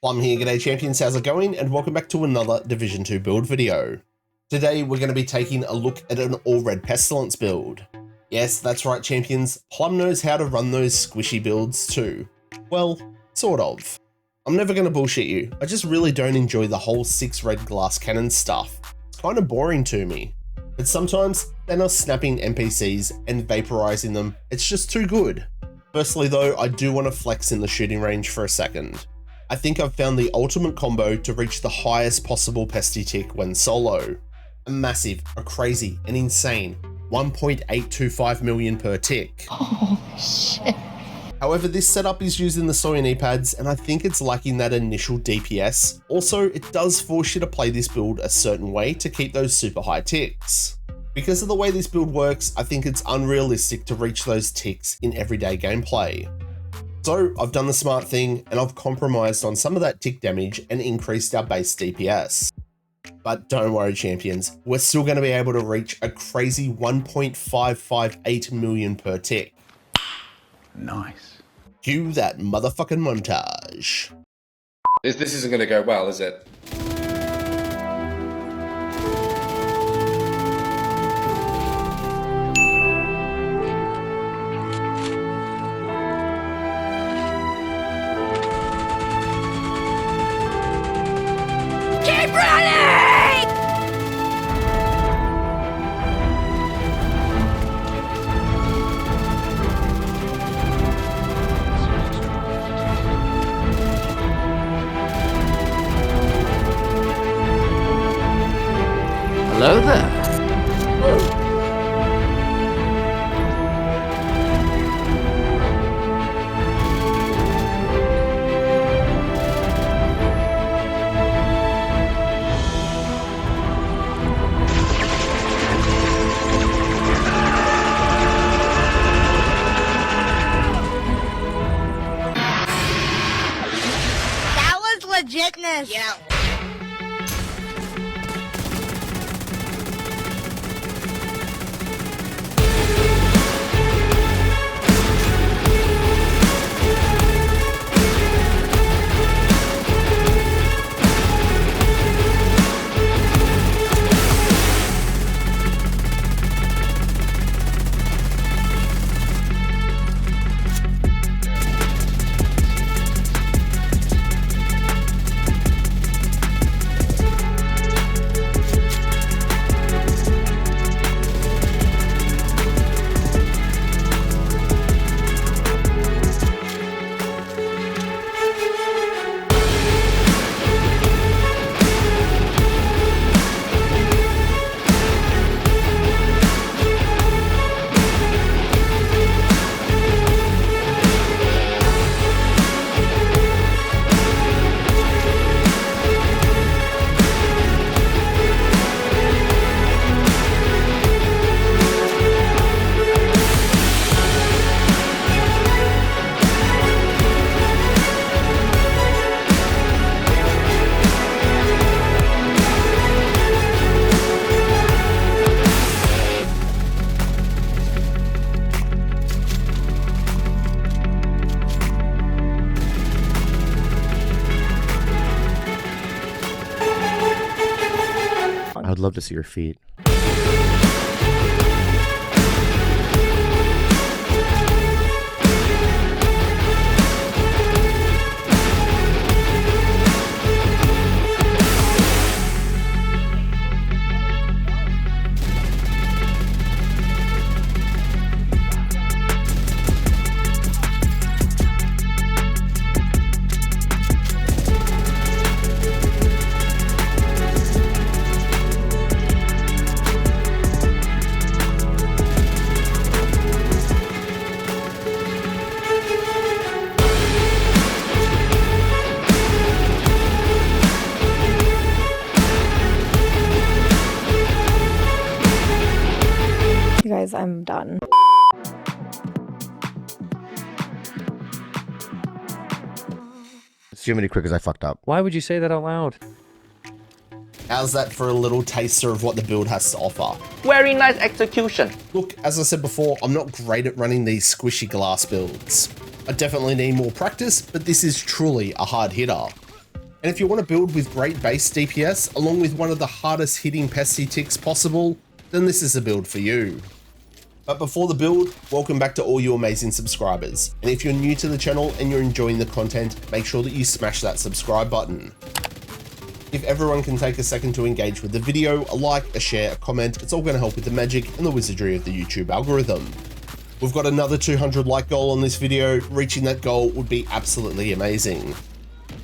Plum here, g'day champions, how's it going? And welcome back to another Division 2 build video. Today we're going to be taking a look at an all-red Pestilence build. Yes, that's right champions, Plum knows how to run those squishy builds too. Well, sort of. I'm never going to bullshit you, I just really don't enjoy the whole 6 red glass cannon stuff. It's kind of boring to me. But sometimes, Thanos snapping NPCs and vaporizing them, it's just too good. Firstly though, I do want to flex in the shooting range for a second. I think I've found the ultimate combo to reach the highest possible pesty tick when solo. A massive, a crazy, an insane 1.825 million per tick. Oh shit. However, this setup is using the soy knee pads and I think it's lacking that initial DPS. Also, it does force you to play this build a certain way to keep those super high ticks. Because of the way this build works, I think it's unrealistic to reach those ticks in everyday gameplay. So I've done the smart thing and I've compromised on some of that tick damage and increased our base DPS. But don't worry champions, we're still going to be able to reach a crazy 1.558 million per tick. Nice. Cue that motherfucking montage. This isn't going to go well, is it? Keep running! Hello there. That was legitness. Yeah. I'd love to see your feet. You guys, I'm done. It's too many quick as I fucked up. Why would you say that out loud? How's that for a little taster of what the build has to offer? Very nice execution. Look, as I said before, I'm not great at running these squishy glass builds. I definitely need more practice, but this is truly a hard hitter. And if you want to build with great base DPS, along with one of the hardest hitting pesty ticks possible, then this is a build for you. But before the build, welcome back to all you amazing subscribers. And if you're new to the channel and you're enjoying the content, make sure that you smash that subscribe button. If everyone can take a second to engage with the video, a like, a share, a comment, it's all going to help with the magic and the wizardry of the YouTube algorithm. We've got another 200 like goal on this video. Reaching that goal would be absolutely amazing.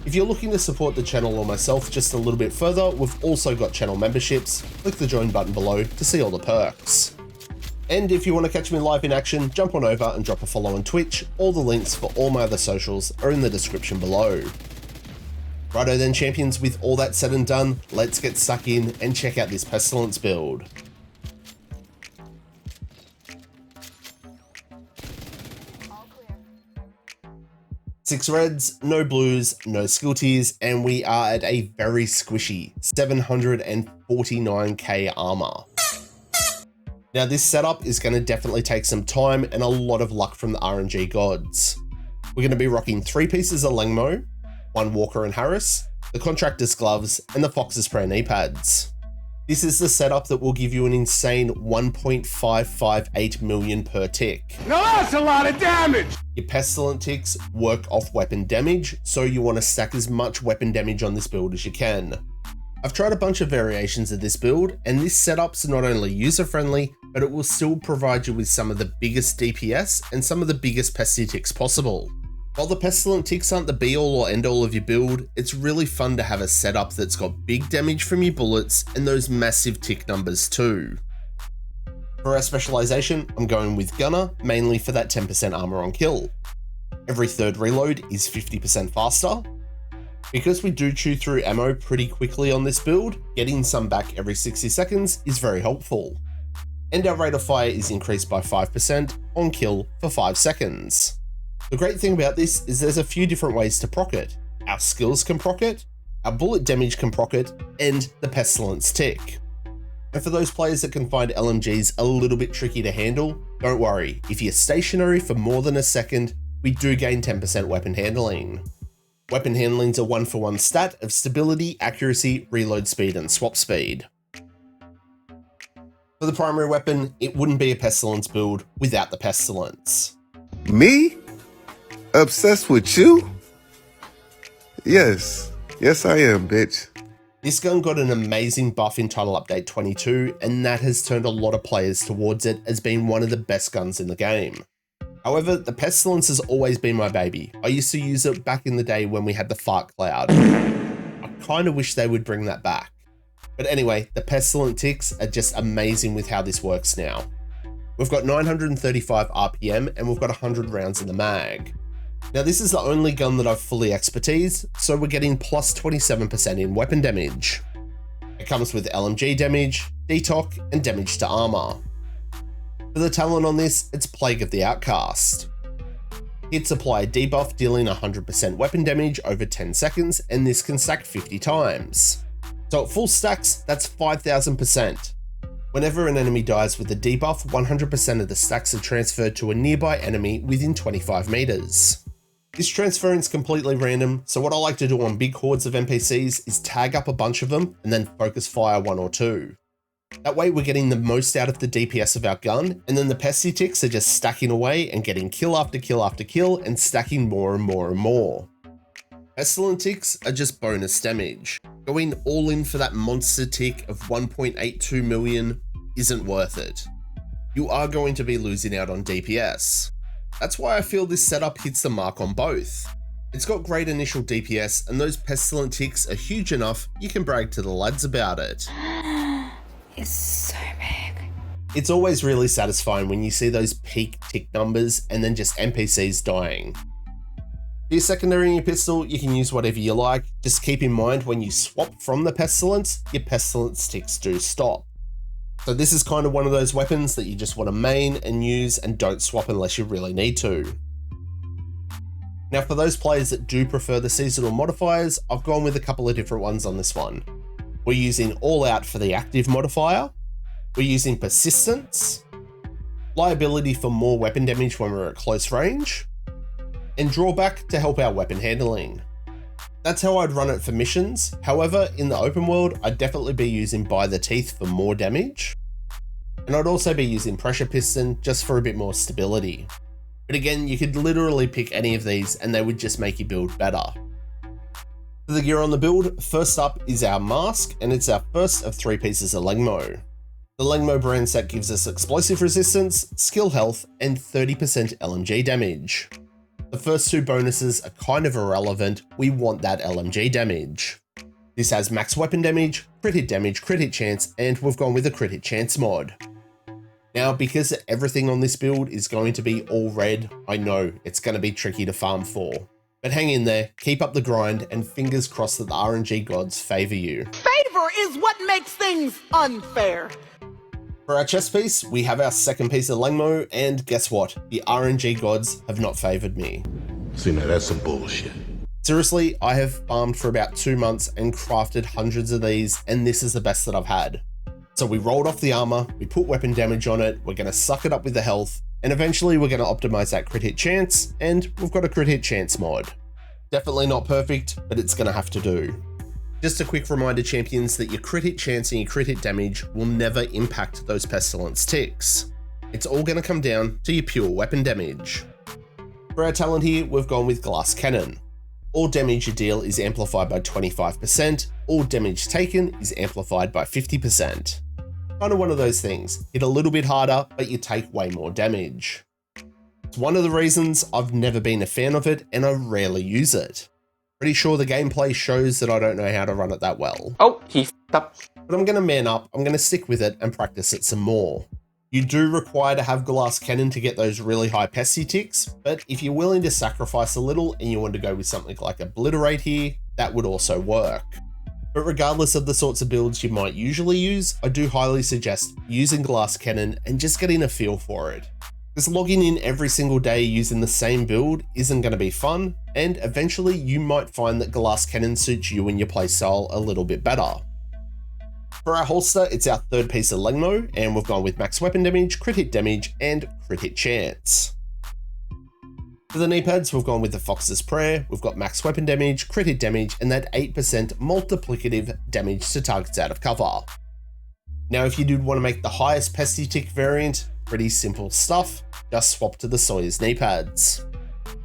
If you're looking to support the channel or myself just a little bit further, we've also got channel memberships. Click the join button below to see all the perks. And if you want to catch me live in action, jump on over and drop a follow on Twitch. All the links for all my other socials are in the description below. Righto then, champions, with all that said and done, let's get stuck in and check out this Pestilence build. Six reds, no blues, no skill tiers, and we are at a very squishy 749k armor. Now this setup is going to definitely take some time and a lot of luck from the RNG gods. We're going to be rocking 3 pieces of Lengmo, 1 Walker and Harris, the Contractor's gloves, and the Fox's prayer knee pads. This is the setup that will give you an insane 1.558 million per tick. Now that's a lot of damage! Your Pestilent ticks work off weapon damage, so you want to stack as much weapon damage on this build as you can. I've tried a bunch of variations of this build, and this setup's not only user-friendly, but it will still provide you with some of the biggest DPS and some of the biggest pesty ticks possible. While the Pestilent ticks aren't the be-all or end-all of your build, it's really fun to have a setup that's got big damage from your bullets and those massive tick numbers too. For our specialization, I'm going with Gunner, mainly for that 10% armor on kill. Every third reload is 50% faster. Because we do chew through ammo pretty quickly on this build, getting some back every 60 seconds is very helpful. And our rate of fire is increased by 5% on kill for 5 seconds. The great thing about this is there's a few different ways to proc it. Our skills can proc it, our bullet damage can proc it, and the Pestilence tick. And for those players that can find LMGs a little bit tricky to handle, don't worry, if you're stationary for more than a second, we do gain 10% weapon handling. Weapon handling's a 1-for-1 stat of stability, accuracy, reload speed, and swap speed. For the primary weapon, it wouldn't be a Pestilence build without the Pestilence. Me? Obsessed with you? Yes. Yes, I am, bitch. This gun got an amazing buff in Title Update 22, and that has turned a lot of players towards it as being one of the best guns in the game. However, the Pestilence has always been my baby. I used to use it back in the day when we had the fart cloud. I kind of wish they would bring that back. But anyway, the Pestilent ticks are just amazing with how this works now. We've got 935 RPM and we've got 100 rounds in the mag. Now this is the only gun that I've fully expertised, so we're getting plus 27% in weapon damage. It comes with LMG damage, detoc, and damage to armor. For the talent on this, it's Plague of the Outcast. Hits apply a debuff dealing 100% weapon damage over 10 seconds, and this can stack 50 times. So at full stacks, that's 5,000%. Whenever an enemy dies with a debuff, 100% of the stacks are transferred to a nearby enemy within 25 meters. This transference is completely random, so what I like to do on big hordes of NPCs is tag up a bunch of them and then focus fire 1 or 2. That way we're getting the most out of the DPS of our gun, and then the pesty ticks are just stacking away and getting kill after kill after kill and stacking more and more and more. Pestilent ticks are just bonus damage. Going all in for that monster tick of 1.82 million isn't worth it. You are going to be losing out on DPS. That's why I feel this setup hits the mark on both. It's got great initial DPS, and those Pestilent ticks are huge enough you can brag to the lads about it. It's so big. It's always really satisfying when you see those peak tick numbers and then just NPCs dying. For your secondary in your pistol, you can use whatever you like. Just keep in mind when you swap from the Pestilence, your Pestilence ticks do stop. So this is kind of one of those weapons that you just want to main and use and don't swap unless you really need to. Now for those players that do prefer the seasonal modifiers, I've gone with a couple of different ones on this one. We're using All Out for the active modifier, we're using Persistence, Liability for more weapon damage when we're at close range, and Drawback to help our weapon handling. That's how I'd run it for missions. However, in the open world, I'd definitely be using By the Teeth for more damage. And I'd also be using Pressure Piston just for a bit more stability. But again, you could literally pick any of these and they would just make your build better. For the gear on the build, first up is our mask, and it's our first of 3 pieces of Lengmo. The Lengmo brand set gives us explosive resistance, skill health, and 30% LMG damage. The first 2 bonuses are kind of irrelevant, we want that LMG damage. This has max weapon damage, crit hit damage, crit hit chance, and we've gone with a crit hit chance mod. Now, because everything on this build is going to be all red, I know it's going to be tricky to farm for. But hang in there, keep up the grind, and fingers crossed that the RNG gods favour you. Favor is what makes things unfair. For our chest piece, we have our second piece of Lengmo, and guess what? The RNG gods have not favoured me. See, now that's some bullshit. Seriously, I have farmed for about 2 months and crafted hundreds of these, and this is the best that I've had. So we rolled off the armor, we put weapon damage on it, we're going to suck it up with the health, and eventually we're going to optimize that crit hit chance, and we've got a crit hit chance mod. Definitely not perfect, but it's going to have to do. Just a quick reminder, champions, that your crit hit chance and your crit hit damage will never impact those pestilence ticks. It's all going to come down to your pure weapon damage. For our talent here, we've gone with Glass Cannon. All damage you deal is amplified by 25%, all damage taken is amplified by 50%. Kind of one of those things, hit a little bit harder, but you take way more damage. It's one of the reasons I've never been a fan of it, and I rarely use it. Pretty sure the gameplay shows that I don't know how to run it that well. Oh, he f***ed up. But I'm going to man up, I'm going to stick with it and practice it some more. You do require to have Glass Cannon to get those really high pesty ticks, but if you're willing to sacrifice a little and you want to go with something like Obliterate here, that would also work. But regardless of the sorts of builds you might usually use, I do highly suggest using Glass Cannon and just getting a feel for it. Because logging in every single day using the same build isn't going to be fun, and eventually you might find that Glass Cannon suits you and your playstyle a little bit better. For our holster, it's our third piece of Lengmo, and we've gone with max weapon damage, crit hit damage, and crit hit chance. For the knee pads, we've gone with the Fox's Prayer, we've got max weapon damage, crit hit damage, and that 8% multiplicative damage to targets out of cover. Now, if you did want to make the highest pesty tick variant, pretty simple stuff, just swap to the Sawyer's knee pads.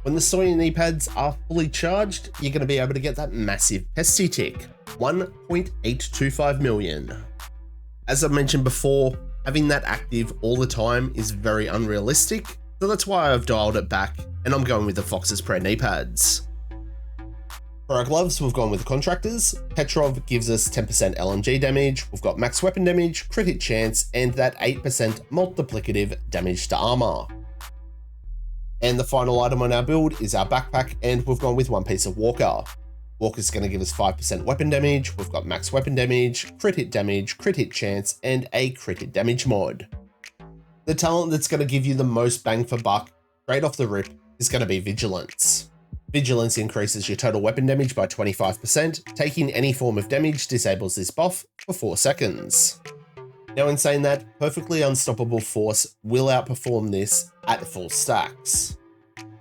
When the Sawyer knee pads are fully charged, you're going to be able to get that massive pesty tick, 1.825 million. As I mentioned before, having that active all the time is very unrealistic, so that's why I've dialed it back, and I'm going with the Fox's Prayer knee pads. For our gloves, we've gone with the Contractors. Petrov gives us 10% LMG damage, we've got max weapon damage, crit hit chance, and that 8% multiplicative damage to armor. And the final item on our build is our backpack, and we've gone with one piece of Walker. Walker's going to give us 5% weapon damage, we've got max weapon damage, crit hit chance, and a crit hit damage mod. The talent that's going to give you the most bang for buck, straight off the rip, is going to be Vigilance. Vigilance increases your total weapon damage by 25%, taking any form of damage disables this buff for 4 seconds. Now, in saying that, Perfectly Unstoppable Force will outperform this at full stacks.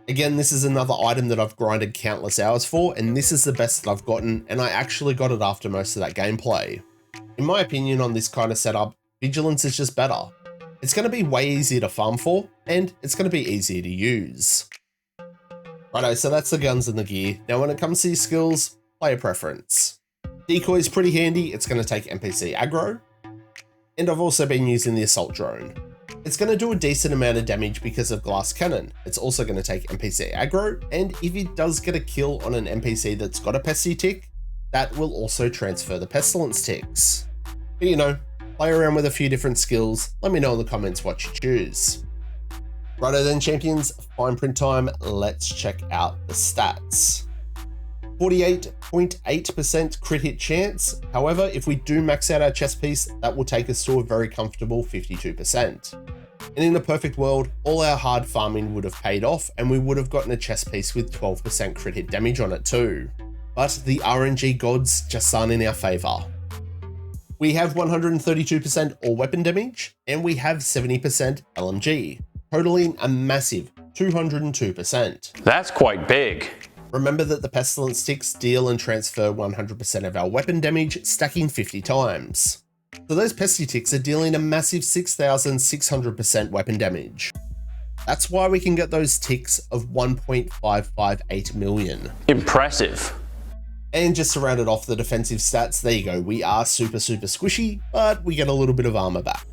Again, this is another item that I've grinded countless hours for, and this is the best that I've gotten, and I actually got it after most of that gameplay. In my opinion on this kind of setup, Vigilance is just better. It's going to be way easier to farm for, and it's going to be easier to use. Righto, so that's the guns and the gear. Now when it comes to your skills, player preference. Decoy is pretty handy, it's going to take NPC aggro. And I've also been using the Assault Drone. It's going to do a decent amount of damage because of Glass Cannon. It's also going to take NPC aggro, and if it does get a kill on an NPC that's got a pesty tick, that will also transfer the pestilence ticks. But you know, play around with a few different skills, let me know in the comments what you choose. Righto then, champions, fine print time, let's check out the stats. 48.8% crit hit chance. However, if we do max out our chest piece, that will take us to a very comfortable 52%. And in a perfect world, all our hard farming would have paid off and we would have gotten a chest piece with 12% crit hit damage on it too. But the RNG gods just aren't in our favor. We have 132% all weapon damage and we have 70% LMG, totaling a massive 202%. That's quite big. Remember that the Pestilence ticks deal and transfer 100% of our weapon damage, stacking 50 times. So those pesty ticks are dealing a massive 6,600% weapon damage. That's why we can get those ticks of 1.558 million. Impressive. And just to round it off the defensive stats, there you go. We are super squishy, but we get a little bit of armor back.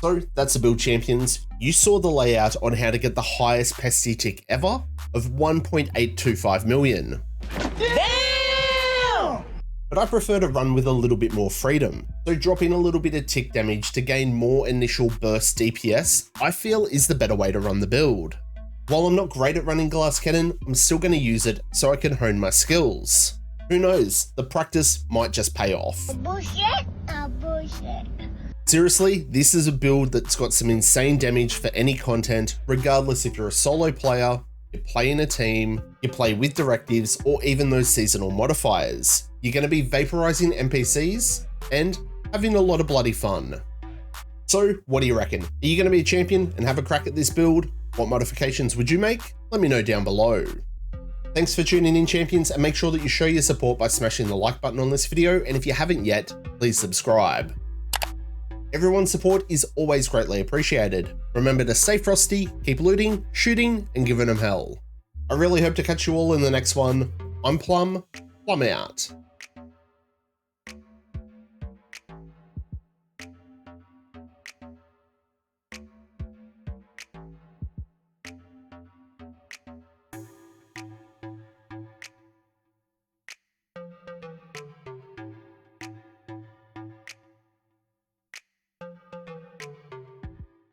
So that's the build, champions. You saw the layout on how to get the highest pesty tick ever of 1.825 million. Damn! But I prefer to run with a little bit more freedom. So dropping a little bit of tick damage to gain more initial burst DPS, I feel is the better way to run the build. While I'm not great at running glass cannon, I'm still going to use it so I can hone my skills. Who knows, the practice might just pay off. Bullshit? Bullshit. Seriously, this is a build that's got some insane damage for any content, regardless if you're a solo player, you play in a team, you play with directives, or even those seasonal modifiers. You're going to be vaporizing NPCs and having a lot of bloody fun. So what do you reckon? Are you going to be a champion and have a crack at this build? What modifications would you make? Let me know down below. Thanks for tuning in, champions, and make sure that you show your support by smashing the like button on this video, and if you haven't yet, please subscribe. Everyone's support is always greatly appreciated. Remember to stay frosty, keep looting, shooting, and giving them hell. I really hope to catch you all in the next one. I'm Plum out.